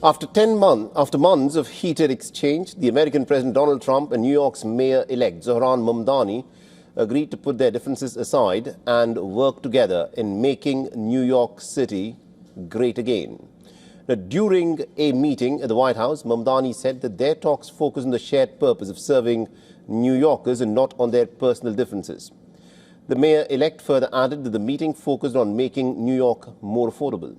After months of heated exchange, the American President Donald Trump and New York's Mayor-elect Zohran Mamdani agreed to put their differences aside and work together in making New York City great again. Now, during a meeting at the White House, Mamdani said that their talks focus on the shared purpose of serving New Yorkers and not on their personal differences. The mayor-elect further added that the meeting focused on making New York more affordable.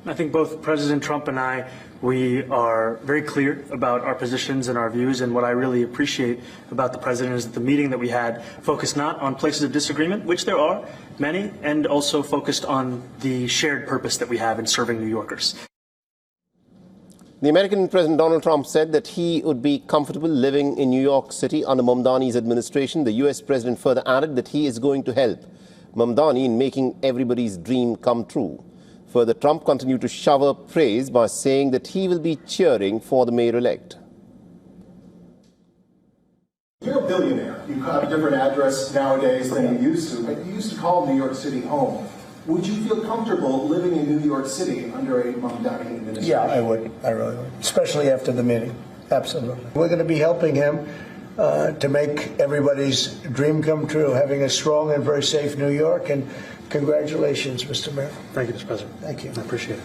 I think both President Trump and I, we are very clear about our positions and our views, and what I really appreciate about the President is that the meeting that we had focused not on places of disagreement, which there are many, and also focused on the shared purpose that we have in serving New Yorkers. The American President Donald Trump said that he would be comfortable living in New York City under Mamdani's administration. The U.S. President further added that he is going to help Mamdani in making everybody's dream come true. Further, Trump continued to shower praise by saying that he will be cheering for the mayor-elect. You're a billionaire. You have a different address nowadays than you used to, but you used to call New York City home. Would you feel comfortable living in New York City under a Mamdani administration? Yeah, I would. I really would, especially after the meeting. Absolutely. We're going to be helping him to make everybody's dream come true, having a strong and very safe New York. And congratulations, Mr. Mayor. Thank you, Mr. President. Thank you. I appreciate it.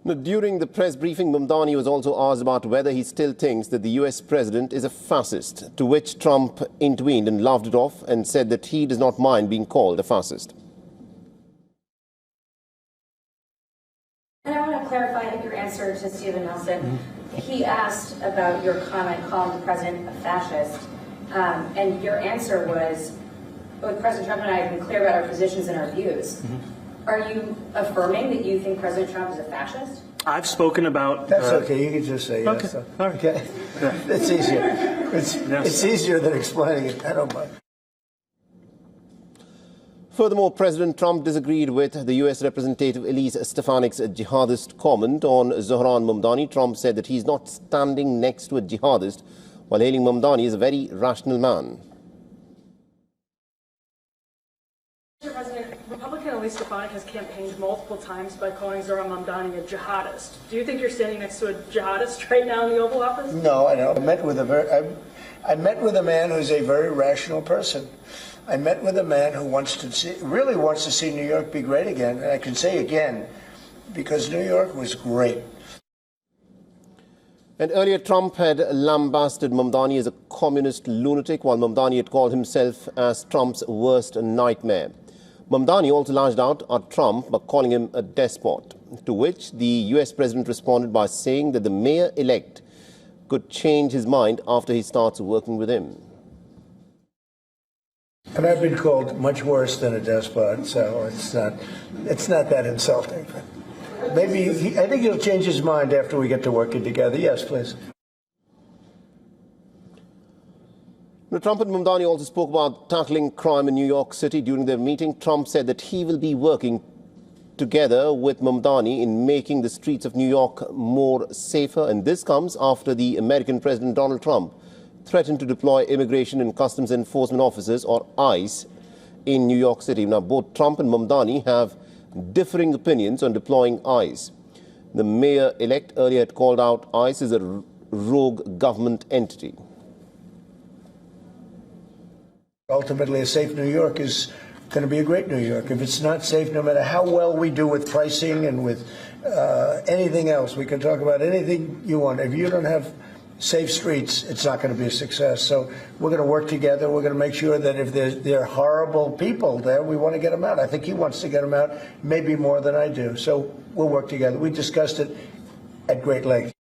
Now, during the press briefing, Mamdani was also asked about whether he still thinks that the U.S. president is a fascist, to which Trump intervened and laughed it off and said that he does not mind being called a fascist. And I want to clarify your answer to Stephen Nelson. He asked about your comment calling the president a fascist. And your answer was, both President Trump and I have been clear about our positions and our views. Are you affirming that you think President Trump is a fascist? I've spoken about... That's okay. You can just say yes. Okay. All right. Okay. Yeah. It's easier. It's easier than explaining it. I don't mind. Furthermore, President Trump disagreed with the U.S. Representative Elise Stefanik's jihadist comment on Zohran Mamdani. Trump said that he's not standing next to a jihadist, while hailing Mamdani as a very rational man. Mr. President, Republican Elise Stefanik has campaigned multiple times by calling Zohran Mamdani a jihadist. Do you think you're standing next to a jihadist right now in the Oval Office? No, I don't. I met with a man who's a very rational person. I met with a man who really wants to see New York be great again. And I can say again, because New York was great. And earlier, Trump had lambasted Mamdani as a communist lunatic, while Mamdani had called himself as Trump's worst nightmare. Mamdani also lashed out at Trump by calling him a despot, to which the U.S. president responded by saying that the mayor-elect could change his mind after he starts working with him. And I've been called much worse than a despot, so it's not that insulting. Maybe I think he'll change his mind after we get to working together. Yes, please. Now, Trump and Mamdani also spoke about tackling crime in New York City. During their meeting, Trump said that he will be working together with Mamdani in making the streets of New York more safer. And this comes after the American President Donald Trump threatened to deploy Immigration and Customs Enforcement Officers, or ICE, in New York City. Now, both Trump and Mamdani have differing opinions on deploying ICE. The mayor-elect earlier had called out ICE as a rogue government entity. Ultimately, a safe New York is going to be a great New York. If it's not safe, no matter how well we do with pricing and with anything else, we can talk about anything you want. If you don't have safe streets, it's not going to be a success. So we're going to work together. We're going to make sure that if there are horrible people there, we want to get them out. I think he wants to get them out, maybe more than I do. So we'll work together. We discussed it at great length.